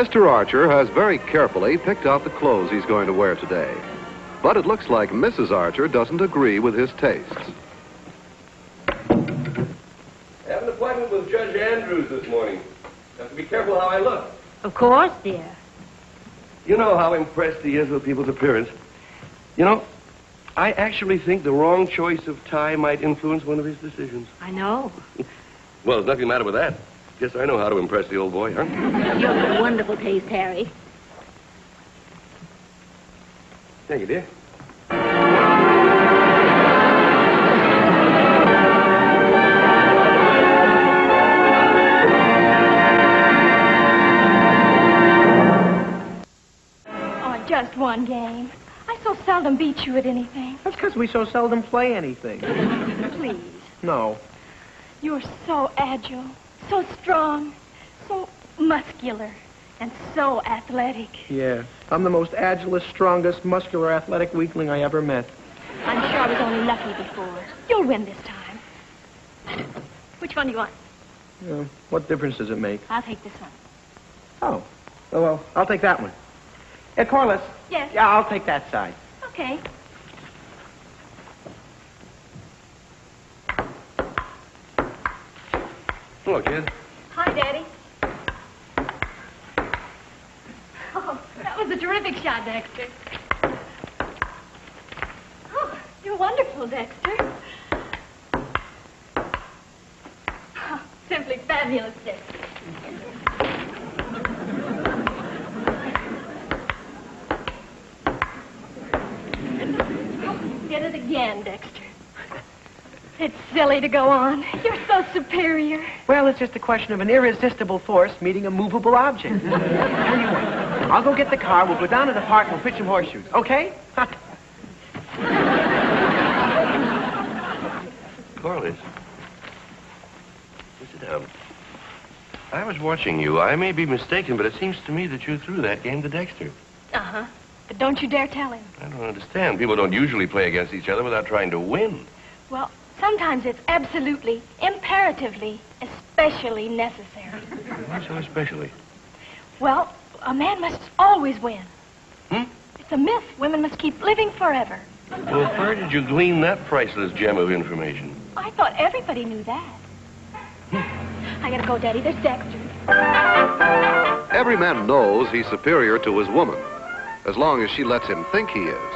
Mr. Archer has very carefully picked out the clothes he's going to wear today. But it looks like Mrs. Archer doesn't agree with his tastes. I have an appointment with Judge Andrews this morning. Have to be careful how I look. Of course, dear. You know how impressed he is with people's appearance. You know, I actually think the wrong choice of tie might influence one of his decisions. I know. Well, there's nothing the matter with that. Guess I know how to impress the old boy, huh? You have a wonderful taste, Harry. Thank you, dear. Oh, just one game. I so seldom beat you at anything. That's because we so seldom play anything. Please. No. You're so agile, so strong, so muscular, and so athletic. Yeah. I'm the most agilest, strongest, muscular, athletic weakling I ever met. I'm sure I was only lucky before. You'll win this time. Which one do you want? Yeah. What difference does it make? I'll take this one. Oh. Oh, well, I'll take that one. Hey, Corliss. Yes? Yeah, I'll take that side. Okay. Hello, kid. Hi, Daddy. Oh, that was a terrific shot, Dexter. Oh, you're wonderful, Dexter. Oh, simply fabulous, Dexter. Did it again, Dexter. It's silly to go on. You're so superior. Well, it's just a question of an irresistible force meeting a movable object. Anyway, I'll go get the car. We'll go down to the park and we'll pitch some horseshoes. Okay? Corliss. Sit down. I was watching you. I may be mistaken, but it seems to me that you threw that game to Dexter. Uh-huh. But don't you dare tell him. I don't understand. People don't usually play against each other without trying to win. Well, sometimes it's absolutely, imperatively, especially necessary. Why so especially? Well, a man must always win. Hmm? It's a myth. Women must keep living forever. Well, where did you glean that priceless gem of information? I thought everybody knew that. I gotta go, Daddy. There's Dexter. Every man knows he's superior to his woman, as long as she lets him think he is.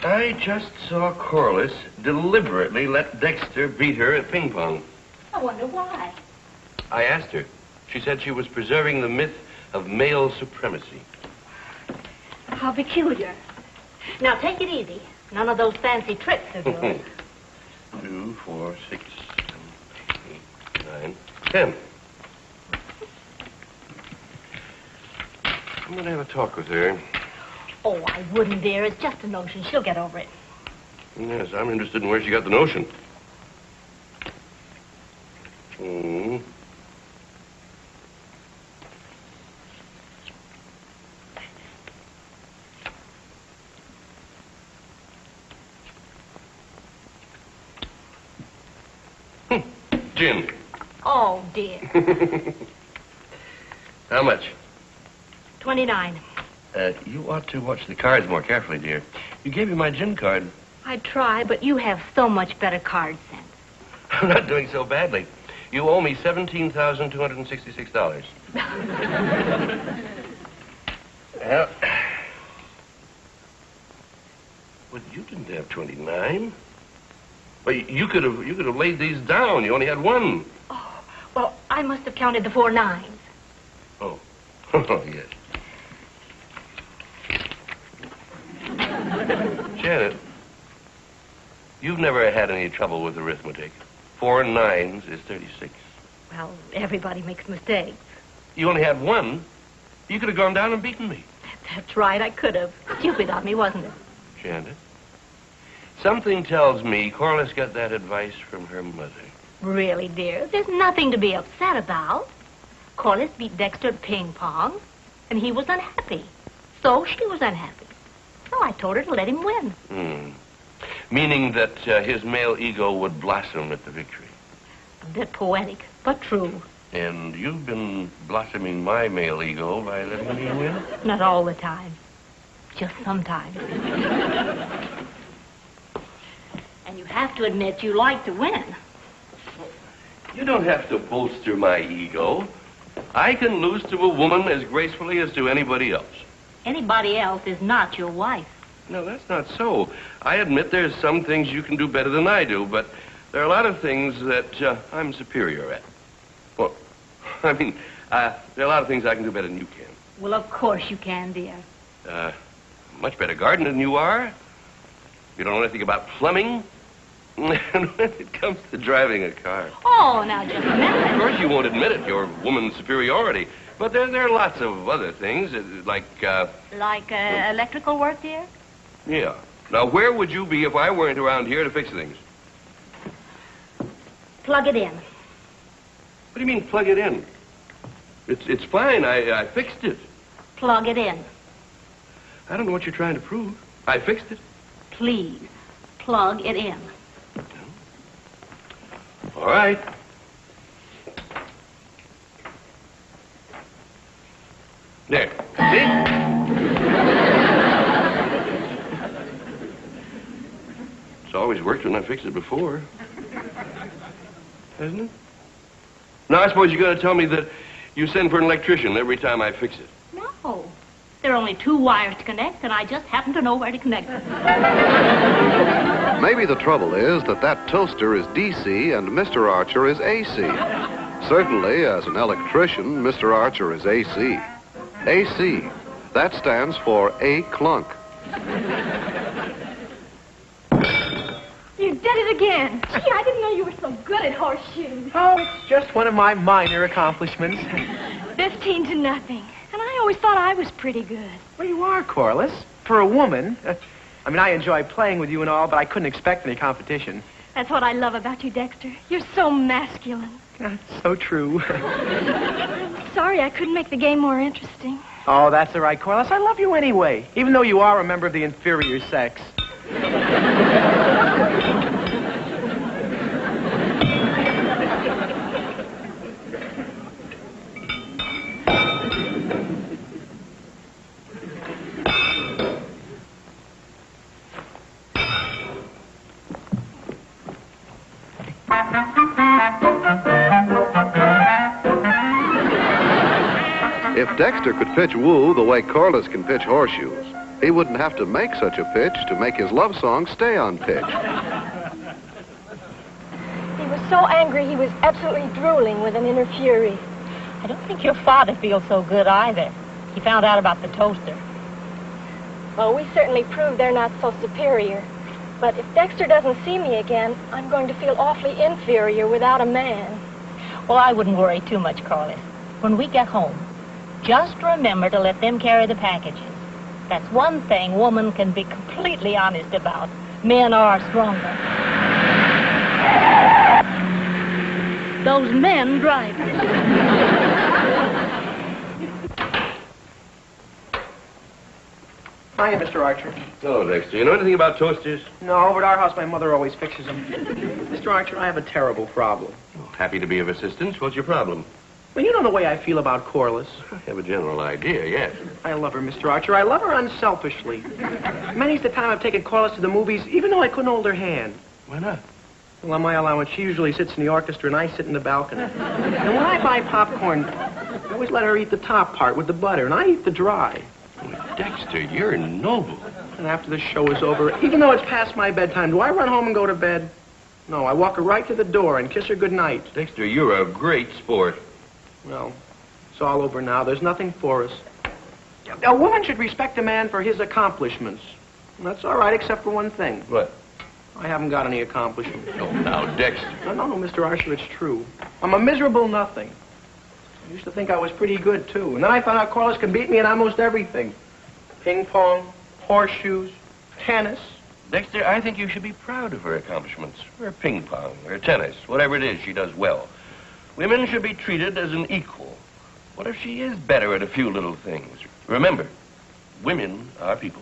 I just saw Corliss deliberately let Dexter beat her at ping pong. I wonder why. I asked her. She said she was preserving the myth of male supremacy. How peculiar. Now, take it easy. None of those fancy tricks of yours. 2, 4, 6, 7, 8, 9, 10. I'm going to have a talk with her. Oh, I wouldn't, dear. It's just a notion. She'll get over it. Yes, I'm interested in where she got the notion. Gin. Oh, dear. How much? 29. You ought to watch the cards more carefully, dear. You gave me my gin card. I try, but you have so much better card sense. I'm not doing so badly. You owe me $17,266. Well, but you didn't have 29. Well, you could have laid these down. You only had one. Oh, well, I must have counted the 4 nines. Oh. Oh, yes. Janet, you've never had any trouble with arithmetic. 4 nines is 36. Well, everybody makes mistakes. You only had one. You could have gone down and beaten me. That's right, I could have. Stupid of me, wasn't it? Janet, something tells me Corliss got that advice from her mother. Really, dear, there's nothing to be upset about. Corliss beat Dexter at ping pong, and he was unhappy. So she was unhappy. So I told her to let him win. Meaning that his male ego would blossom at the victory. A bit poetic, but true. And you've been blossoming my male ego by letting me win? Not all the time. Just sometimes. And you have to admit you like to win. You don't have to bolster my ego. I can lose to a woman as gracefully as to anybody else. Anybody else is not your wife. No, that's not so. I admit there's some things you can do better than I do, but there are a lot of things that I'm superior at. Well, I mean, there are a lot of things I can do better than you can. Well, of course you can, dear. Much better gardener than you are. You don't know anything about plumbing. And when it comes to driving a car. Oh, now just a minute. Of course you won't admit it, your woman's superiority. But there are lots of other things, like... Like electrical work, dear? Yeah. Now, where would you be if I weren't around here to fix things? Plug it in. What do you mean, plug it in? It's fine. I fixed it. Plug it in. I don't know what you're trying to prove. I fixed it. Please, plug it in. All right. There. See? It's always worked when I fixed it before. Hasn't it? Now, I suppose you're going to tell me that you send for an electrician every time I fix it. No. There are only 2 wires to connect, and I just happen to know where to connect them. Maybe the trouble is that toaster is DC and Mr. Archer is AC. Certainly, as an electrician, Mr. Archer is AC. AC. That stands for A clunk. You did it again. Gee, I didn't know you were so good at horseshoes. Oh, it's just one of my minor accomplishments. 15-0. And I always thought I was pretty good. Well, you are, Corliss. For a woman. I mean, I enjoy playing with you and all, but I couldn't expect any competition. That's what I love about you, Dexter. You're so masculine. That's so true. Sorry I couldn't make the game more interesting. Oh, that's all right, Corliss. I love you anyway, even though you are a member of the inferior sex. If Dexter could pitch woo the way Corliss can pitch horseshoes, he wouldn't have to make such a pitch to make his love song stay on pitch. He was so angry he was absolutely drooling with an inner fury. I don't think your father feels so good either. He found out about the toaster. Well, we certainly proved they're not so superior. But if Dexter doesn't see me again, I'm going to feel awfully inferior without a man. Well, I wouldn't worry too much, Corliss. When we get home, just remember to let them carry the packages. That's one thing women can be completely honest about. Men are stronger. Those men drive. Hiya, Mr. Archer. Oh, Dexter, you know anything about toasters? No, over at our house, my mother always fixes them. Mr. Archer, I have a terrible problem. Oh, happy to be of assistance. What's your problem? Well, you know the way I feel about Corliss. I have a general idea, yes. I love her, Mr. Archer. I love her unselfishly. Many's the time I've taken Corliss to the movies, even though I couldn't hold her hand. Why not? Well, on my allowance, she usually sits in the orchestra and I sit in the balcony. And when I buy popcorn, I always let her eat the top part with the butter, and I eat the dry. Oh, Dexter, you're noble. And after the show is over, even though it's past my bedtime, do I run home and go to bed? No, I walk her right to the door and kiss her goodnight. Dexter, you're a great sport. Well, it's all over now. There's nothing for us. A woman should respect a man for his accomplishments. And that's all right, except for one thing. What? I haven't got any accomplishments. Oh, now, Dexter. No, Mr. Archer, it's true. I'm a miserable nothing. I used to think I was pretty good, too. And then I found out Corliss can beat me in almost everything. Ping pong, horseshoes, tennis. Dexter, I think you should be proud of her accomplishments. Or ping pong, or tennis, whatever it is she does well. Women should be treated as an equal. What if she is better at a few little things? Remember, women are people.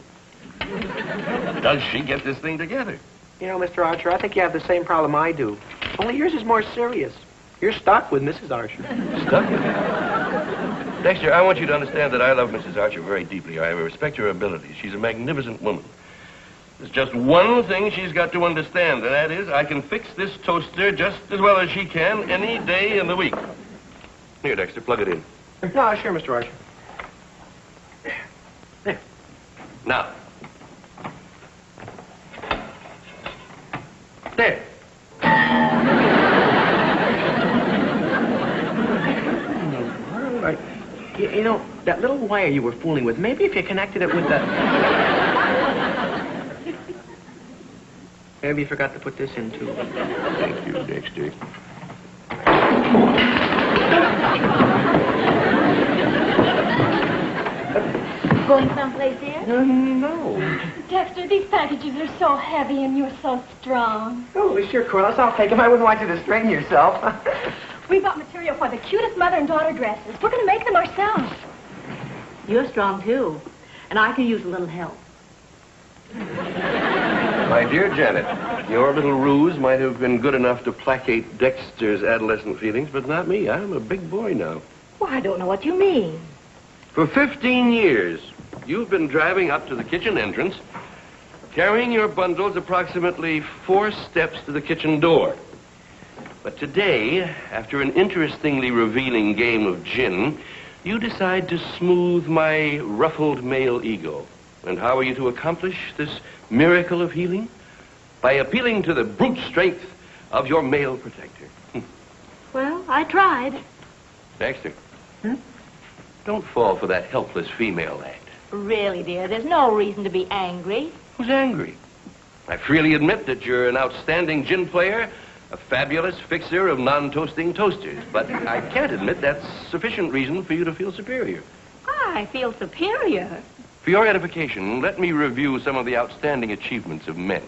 Does she get this thing together? You know, Mr. Archer, I think you have the same problem I do. Only yours is more serious. You're stuck with Mrs. Archer. Stuck with her? Dexter, I want you to understand that I love Mrs. Archer very deeply. I respect her abilities. She's a magnificent woman. There's just one thing she's got to understand, and that is I can fix this toaster just as well as she can any day in the week. Here, Dexter, plug it in. No, sure, Mr. Archer. There. Now. There. All right. You know, that little wire you were fooling with, maybe if you connected it with the... Maybe you forgot to put this in, too. Thank you, Dexter. Going someplace here? No. Dexter, these packages are so heavy and you're so strong. Oh, sure, Corliss. I'll take them. I wouldn't want you to strain yourself. We bought material for the cutest mother and daughter dresses. We're going to make them ourselves. You're strong, too. And I could use a little help. My dear Janet, your little ruse might have been good enough to placate Dexter's adolescent feelings, but not me. I'm a big boy now. Well, I don't know what you mean. For 15 years, you've been driving up to the kitchen entrance, carrying your bundles approximately 4 steps to the kitchen door. But today, after an interestingly revealing game of gin, you decide to smooth my ruffled male ego. And how are you to accomplish this miracle of healing? By appealing to the brute strength of your male protector. Well, I tried. Dexter, don't fall for that helpless female act. Really, dear, there's no reason to be angry. Who's angry? I freely admit that you're an outstanding gin player, a fabulous fixer of non-toasting toasters, but I can't admit that's sufficient reason for you to feel superior. I feel superior. For your edification, let me review some of the outstanding achievements of men.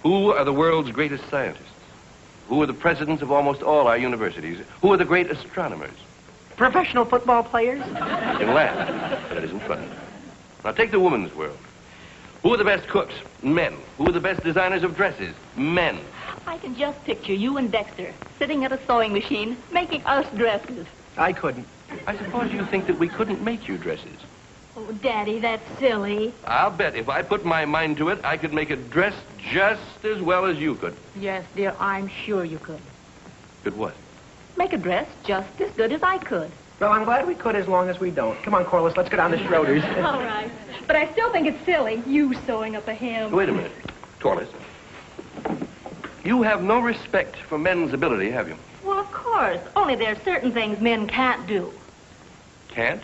Who are the world's greatest scientists? Who are the presidents of almost all our universities? Who are the great astronomers? Professional football players? You can laugh, but it isn't funny. Now take the woman's world. Who are the best cooks? Men. Who are the best designers of dresses? Men. I can just picture you and Dexter sitting at a sewing machine making us dresses. I couldn't. I suppose you think that we couldn't make you dresses. Oh, Daddy, that's silly. I'll bet if I put my mind to it, I could make a dress just as well as you could. Yes, dear, I'm sure you could. Could what? Make a dress just as good as I could. Well, I'm glad we could as long as we don't. Come on, Corliss, let's go down to Schroeder's. All right. But I still think it's silly, you sewing up a hem. Wait a minute. Corliss. You have no respect for men's ability, have you? Well, of course. Only there are certain things men can't do. Can't?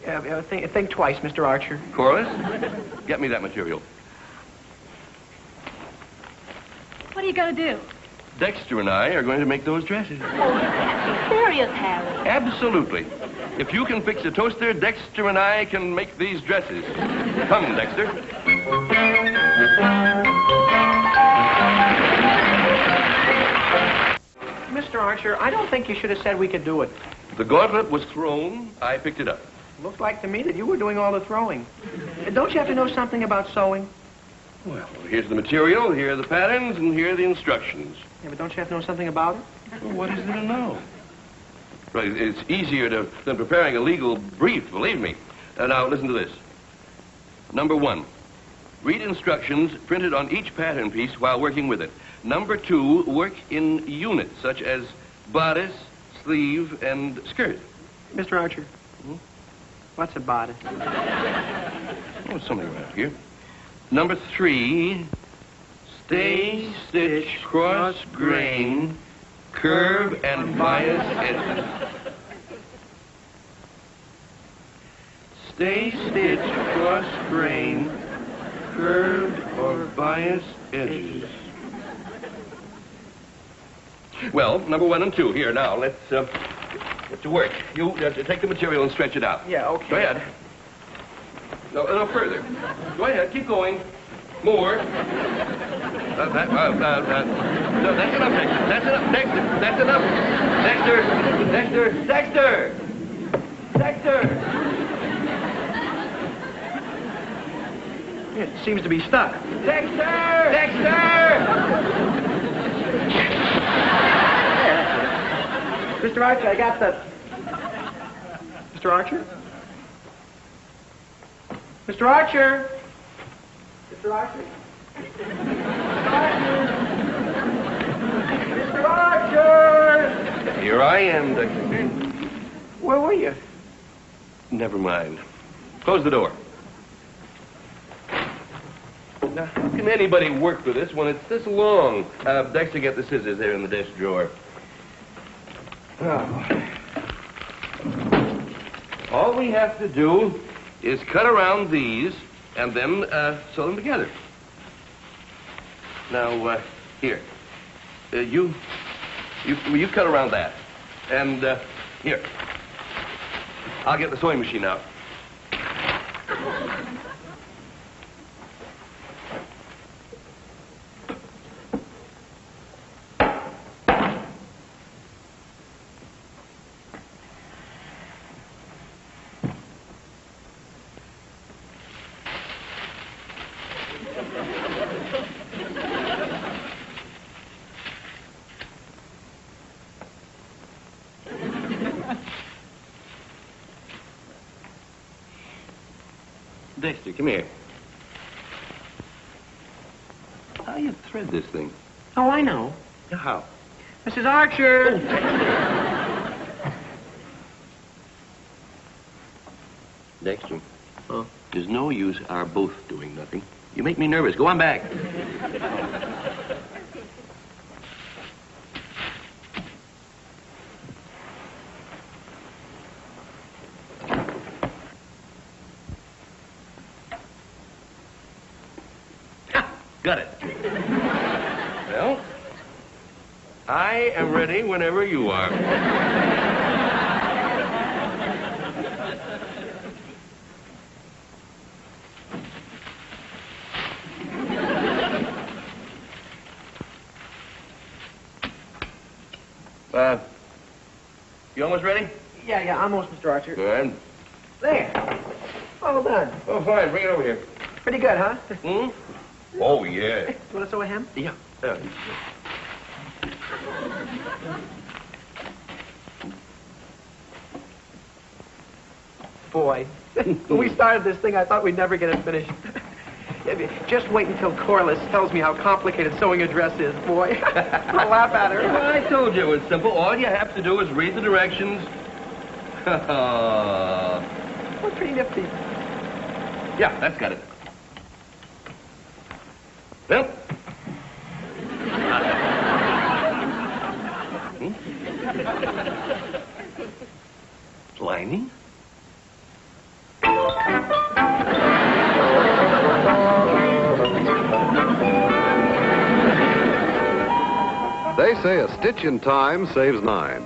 Think twice, Mr. Archer. Corliss, get me that material. What are you going to do? Dexter and I are going to make those dresses. Oh, you can't be serious, Harry. Absolutely. If you can fix a toaster, Dexter and I can make these dresses. Come, Dexter. Mr. Archer, I don't think you should have said we could do it. The gauntlet was thrown. I picked it up. Looked like to me that you were doing all the throwing. Don't you have to know something about sewing? Well, here's the material, here are the patterns, and here are the instructions. Yeah, but don't you have to know something about it? Well, what is there to know? Right, it's easier than preparing a legal brief, believe me. Now, listen to this. Number 1, read instructions printed on each pattern piece while working with it. Number 2, work in units, such as bodice, sleeve, and skirt. Mr. Archer, what's a bodice? Oh, something around here. Number 3, stay, stitch, cross, grain, curve, and bias edges. Stay, stitch, cross, grain, curved or bias edges. Well, number 1 and 2. Here, now, let's get to work. You take the material and stretch it out. Yeah, okay. Go ahead. No further. Go ahead, keep going. More. No, that's enough, Dexter. That's enough, Dexter. That's enough. Dexter. Dexter. Dexter. It seems to be stuck. Dexter. Dexter. Mr. Archer, I got the... Mr. Archer? Mr. Archer? Mr. Archer? Mr. Archer! Here I am, Dexter. Where were you? Never mind. Close the door. Now, how can anybody work with this when it's this long? Dexter, get the scissors there in the desk drawer. Oh. All we have to do is cut around these and then sew them together. Now, here. You cut around that. And, here. I'll get the sewing machine out. Dexter, come here. How you thread this thing? Oh, I know. How? Mrs. Archer! Dexter. Huh? There's no use our both doing nothing. You make me nervous. Go on back. Got it. Well, I am ready whenever you are. You almost ready? Yeah, almost, Mr. Archer. Good. There. All done. Oh, fine. Bring it over here. Pretty good, huh? Hmm? Oh, yeah. You want to sew a hem? Yeah. Boy, when we started this thing, I thought we'd never get it finished. Just wait until Corliss tells me how complicated sewing a dress is, boy. I'll laugh at her. Well, I told you it was simple. All you have to do is read the directions. Well, pretty nifty. Yeah, that's got it. Well. Lining? They say a stitch in time saves 9.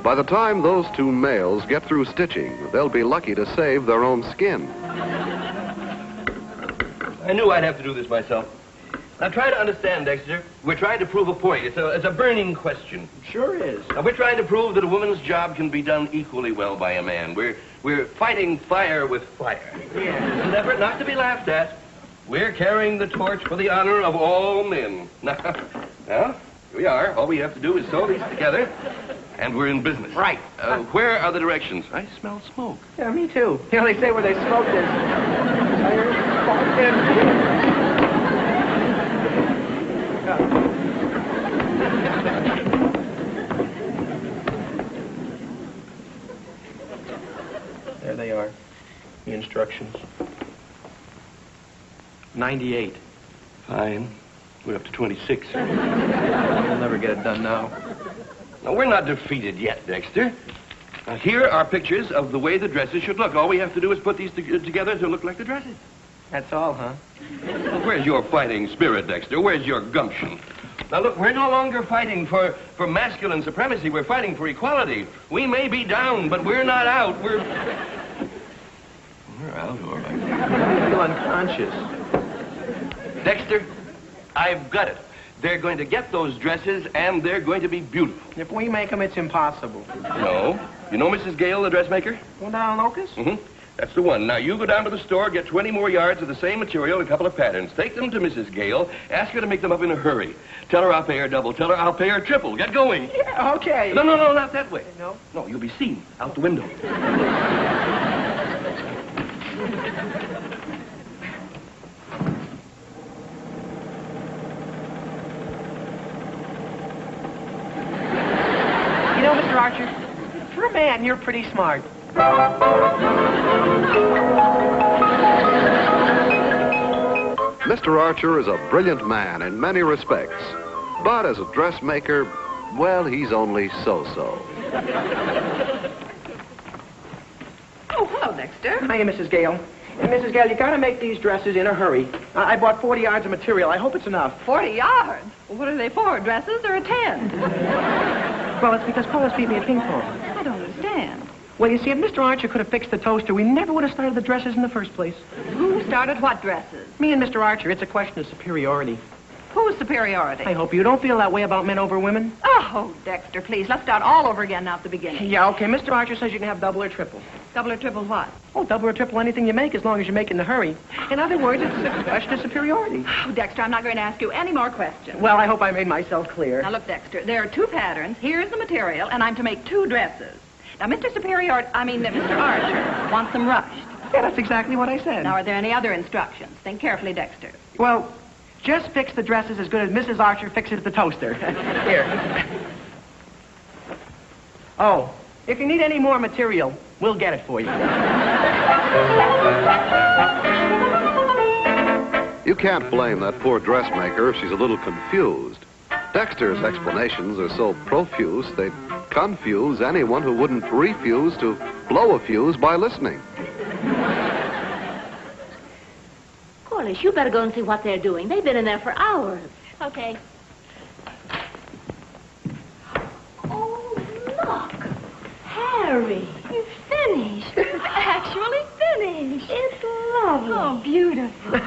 By the time those two males get through stitching, they'll be lucky to save their own skin. I knew I'd have to do this myself. Now try to understand, Dexter. We're trying to prove a point. It's a burning question. Sure is. Now, we're trying to prove that a woman's job can be done equally well by a man. We're fighting fire with fire. Yeah. It's an effort not to be laughed at. We're carrying the torch for the honor of all men. Now, here we are. All we have to do is sew these together, and we're in business. Right. Where are the directions? I smell smoke. Yeah, me too. You know, they say where they smoke is fire, smoke, and... There they are, the instructions. 98. Fine. We're up to 26. We'll never get it done now. Now, we're not defeated yet, Dexter. Now, here are pictures of the way the dresses should look. All we have to do is put these together to look like the dresses. That's all, huh? Well, where's your fighting spirit, Dexter? Where's your gumption? Now, look, we're no longer fighting for masculine supremacy. We're fighting for equality. We may be down, but we're not out. We're out, all right. I feel unconscious. Dexter, I've got it. They're going to get those dresses, and they're going to be beautiful. If we make them, it's impossible. No. You know Mrs. Gale, the dressmaker? Well, down Locust? Mm-hmm. That's the one. Now, you go down to the store, get 20 more yards of the same material, a couple of patterns. Take them to Mrs. Gale. Ask her to make them up in a hurry. Tell her I'll pay her double. Tell her I'll pay her triple. Get going. Yeah, okay. No, not that way. No? No, you'll be seen out the window. You know, Mr. Archer, for a man, you're pretty smart. Mr. Archer is a brilliant man in many respects, but as a dressmaker, well, he's only so-so. Oh, hello, Dexter. Hiya, Mrs. Gale. And Mrs. Gale, you gotta make these dresses in a hurry. I bought 40 yards of material. I hope it's enough. 40 yards? What are they for, dresses or a tent? Well, it's because Corliss beat me at ping pong. I don't understand. Well, you see, if Mr. Archer could have fixed the toaster, we never would have started the dresses in the first place. Who started what dresses? Me and Mr. Archer, it's a question of superiority. Whose superiority? I hope you don't feel that way about men over women. Oh, Dexter, please, let's start all over again now at the beginning. Yeah, okay, Mr. Archer says you can have double or triple. Double or triple what? Oh, double or triple anything you make as long as you make it in a hurry. In other words, it's a question of superiority. Oh, Dexter, I'm not going to ask you any more questions. Well, I hope I made myself clear. Now, look, Dexter, there are 2 patterns. Here's the material, and I'm to make 2 dresses. Now, Mr. Archer wants them rushed. Yeah, that's exactly what I said. Now, are there any other instructions? Think carefully, Dexter. Well, just fix the dresses as good as Mrs. Archer fixes the toaster. Here. Oh, if you need any more material, we'll get it for you. You can't blame that poor dressmaker if she's a little confused. Dexter's explanations are so profuse, they'd confuse anyone who wouldn't refuse to blow a fuse by listening. Corliss, you better go and see what they're doing. They've been in there for hours. Okay. Oh, look. Harry, You finished. It's actually finished. it's lovely. Oh, beautiful.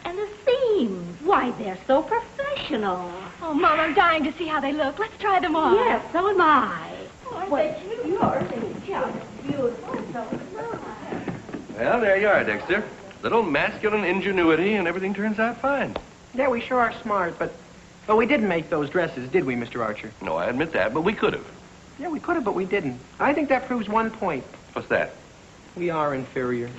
And the seams, why, they're so professional. Oh, Mom, I'm dying to see how they look. Let's try them on. Yes, so am I. Aren't they cute? Yours is just beautiful, so am I. Well, there you are, Dexter. Little masculine ingenuity, and everything turns out fine. Yeah, we sure are smart, but we didn't make those dresses, did we, Mr. Archer? No, I admit that, but we could have. Yeah, we could have, but we didn't. I think that proves one point. What's that? We are inferior.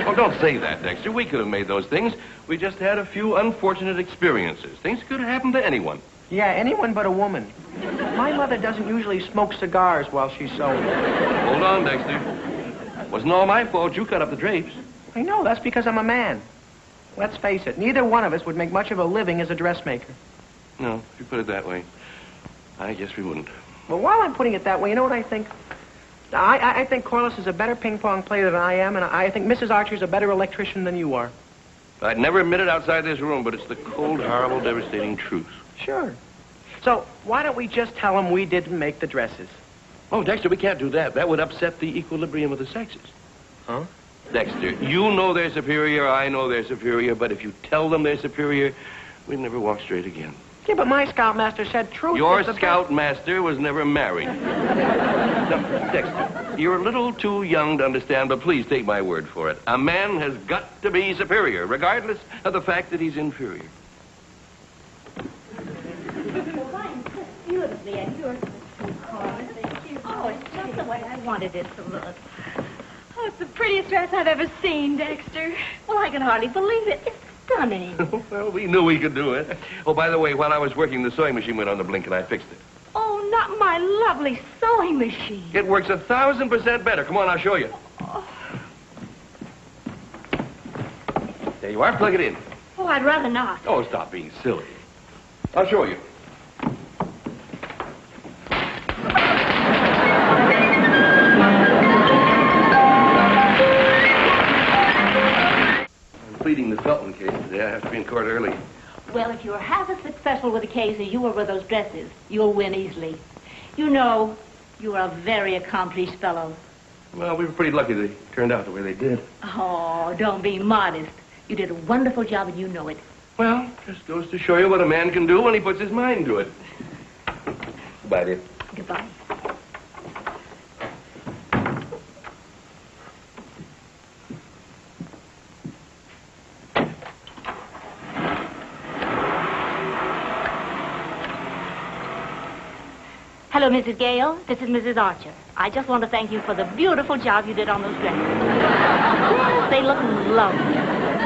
Oh, don't say that, Dexter. We could have made those things. We just had a few unfortunate experiences. Things could have happened to anyone. Yeah, anyone but a woman. My mother doesn't usually smoke cigars while she's sewing. Hold on, Dexter. Wasn't all my fault. You cut up the drapes. I know, that's because I'm a man. Let's face it, neither one of us would make much of a living as a dressmaker. No, if you put it that way, I guess we wouldn't. Well, while I'm putting it that way, you know what I think? I think Corliss is a better ping pong player than I am, and I think Mrs. Archer's a better electrician than you are. I'd never admit it outside this room, but it's the cold, horrible, devastating truth. Sure. So, why don't we just tell them we didn't make the dresses? Oh, Dexter, we can't do that. That would upset the equilibrium of the sexes. Huh? Dexter, you know they're superior, I know they're superior, but if you tell them they're superior, we'd never walk straight again. Yeah, but my scoutmaster said truth. Your is the scoutmaster was never married. No, Dexter, you're a little too young to understand, but please take my word for it. A man has got to be superior, regardless of the fact that he's inferior. Well, mine fits beautifully, and yours is too hard. Oh, it's just the way I wanted it to look. Oh, it's the prettiest dress I've ever seen, Dexter. Well, I can hardly believe it. It's stunning. Well, we knew we could do it. Oh, by the way, while I was working, the sewing machine went on the blink, and I fixed it. Oh, not my lovely sewing machine. It works 1,000% better. Come on, I'll show you. There you are. Plug it in. Oh, I'd rather not. Oh, stop being silly. I'll show you. I'm pleading the Felton case today. I have to be in court early. Well, if you're half as successful with the case as you were with those dresses, you'll win easily. You know, you are a very accomplished fellow. Well, we were pretty lucky they turned out the way they did. Oh, don't be modest. You did a wonderful job, and you know it. Well, just goes to show you what a man can do when he puts his mind to it. Goodbye, dear. Goodbye. Hello, Mrs. Gale. This is Mrs. Archer. I just want to thank you for the beautiful job you did on those dresses. They look lovely.